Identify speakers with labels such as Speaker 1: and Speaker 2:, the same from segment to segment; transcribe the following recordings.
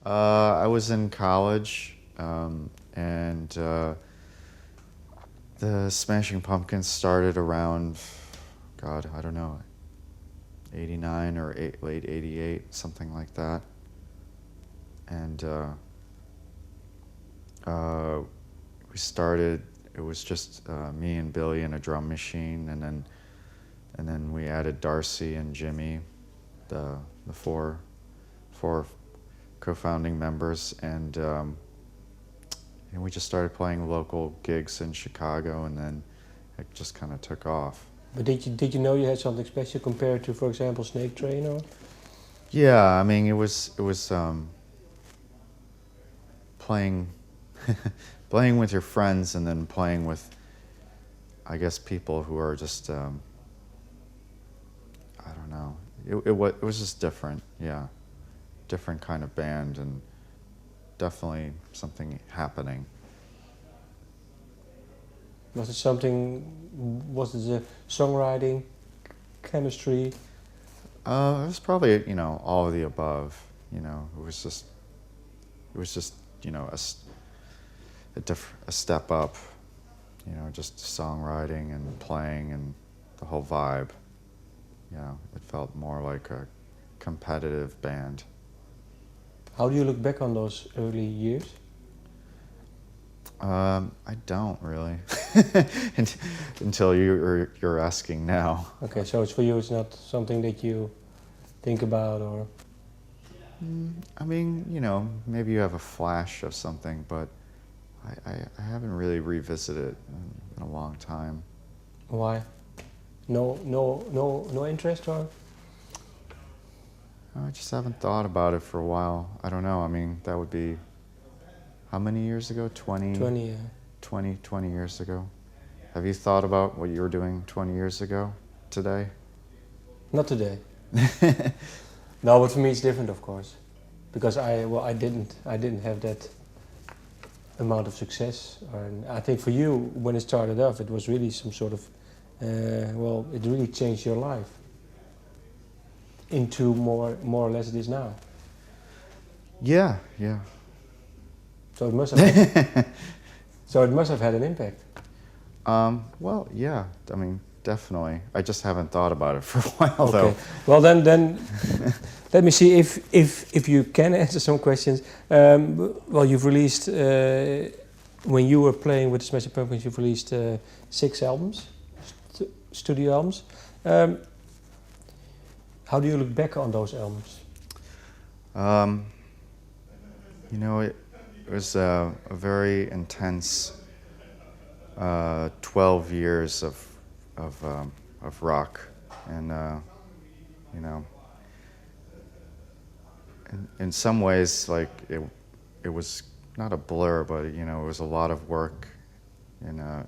Speaker 1: I was in college, and the Smashing Pumpkins started around, God, I don't know, 89 or late 88, something like that. And we started, it was just me and Billy and a drum machine, and then we added D'Arcy and Jimmy, the four co-founding members, and we just started playing local gigs in Chicago, and then it just kind of took off.
Speaker 2: But did you know you had something special compared to, for example, Snake Train or?
Speaker 1: Yeah, I mean it was playing playing with your friends, and then playing with, I guess, people who are just I don't know. It was just different, yeah, different kind of band, and definitely something happening.
Speaker 2: Was it something? Was it the songwriting, chemistry?
Speaker 1: It was probably, all of the above. It was just a step up. Just songwriting and playing and the whole vibe. It felt more like a competitive band.
Speaker 2: How do you look back on those early years?
Speaker 1: I don't really, until you're asking now.
Speaker 2: Okay, so it's for you. It's not something that you think about, or?
Speaker 1: I mean, maybe you have a flash of something, but I haven't really revisited it in a long time.
Speaker 2: Why? No interest, or?
Speaker 1: I just haven't thought about it for a while. I don't know. I mean, that would be, how many years ago? 20?
Speaker 2: 20, yeah.
Speaker 1: 20 years ago. Have you thought about what you were doing 20 years ago today?
Speaker 2: Not today. No, but for me it's different, of course, because I didn't have that amount of success. And I think for you, when it started off, it was really some sort of, it really changed your life into more or less it is now.
Speaker 1: Yeah.
Speaker 2: So it must have. So it must have had an impact.
Speaker 1: Well, yeah. I mean, definitely. I just haven't thought about it for a while,
Speaker 2: Okay.
Speaker 1: though.
Speaker 2: Well, then let me see if you can answer some questions. Well, you've released when you were playing with the Smashing Pumpkins, you've released 6 albums, studio albums. How do you look back on those albums?
Speaker 1: It was a very intense 12 years of rock, and in some ways, like it was not a blur, but it was a lot of work and a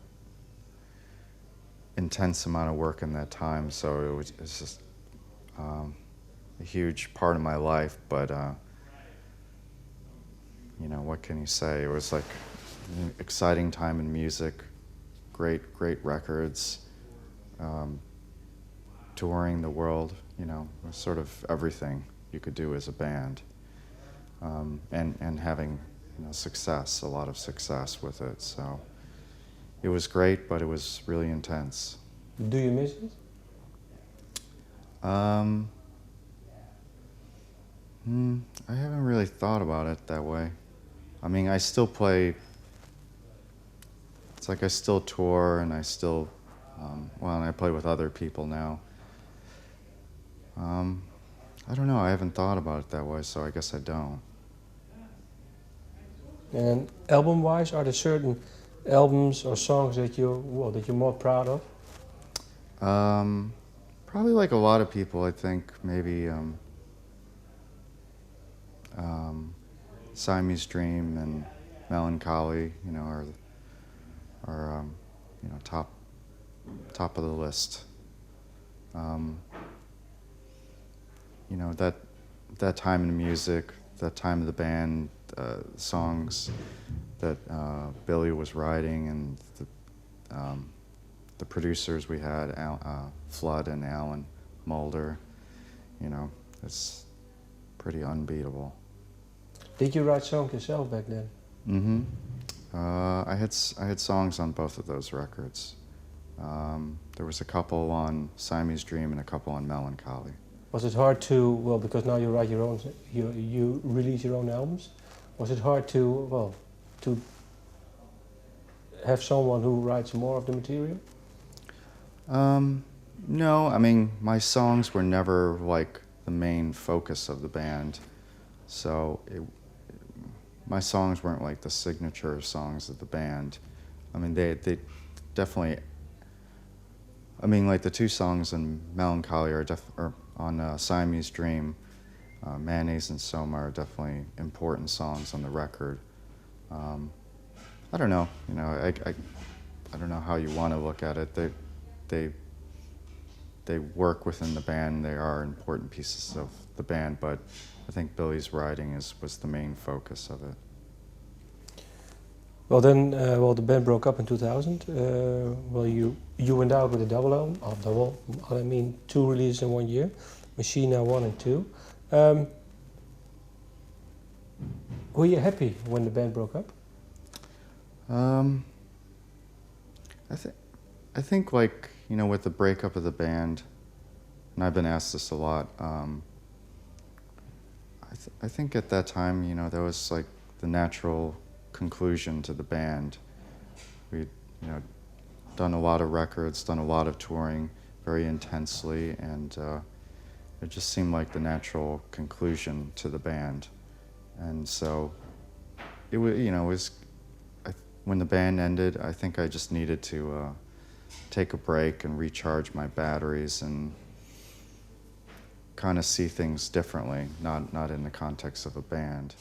Speaker 1: intense amount of work in that time. So it's just a huge part of my life, but what can you say? It was like an exciting time in music, great records, touring the world, sort of everything you could do as a band, and having success, a lot of success with it. So it was great, but it was really intense.
Speaker 2: Do you miss it?
Speaker 1: I haven't really thought about it that way. I mean, I still play. It's like I still tour, and I still, and I play with other people now. I don't know. I haven't thought about it that way, so I guess I don't.
Speaker 2: And album-wise, are there certain albums or songs that you're more proud of?
Speaker 1: Probably like a lot of people, I think maybe Siamese Dream and Melancholy, are top of the list. That time in music, that time of the band, songs that Billy was writing, and the producers we had, Flood and Alan Mulder, it's pretty unbeatable.
Speaker 2: Did you write songs yourself back then?
Speaker 1: Mm-hmm. I had songs on both of those records. There was a couple on Siamese Dream and a couple on Melancholy.
Speaker 2: Was it hard to, well, because now you write your own, you release your own albums. Was it hard to, well, to have someone who writes more of the material?
Speaker 1: No, I mean, my songs were never like the main focus of the band. So my songs weren't like the signature songs of the band. I mean, they definitely, I mean, like the two songs in Melancholy or on Siamese Dream, Mayonnaise and Soma are definitely important songs on the record. I don't know, you know, I don't know how you want to look at it. They work within the band. They are important pieces of the band, but I think Billy's writing was the main focus of it.
Speaker 2: Well then, well the band broke up in 2000. Well you went out with a double album, I mean 2 releases in 1 year, Machina 1 and 2. Were you happy when the band broke up?
Speaker 1: I think like, you know, with the breakup of the band, and I've been asked this a lot, I think at that time, you know, that was like the natural conclusion to the band. We'd, you know, done a lot of records, done a lot of touring very intensely, and it just seemed like the natural conclusion to the band. And so it was, you know, when the band ended, I think I just needed to take a break and recharge my batteries and kind of see things differently, not in the context of a band.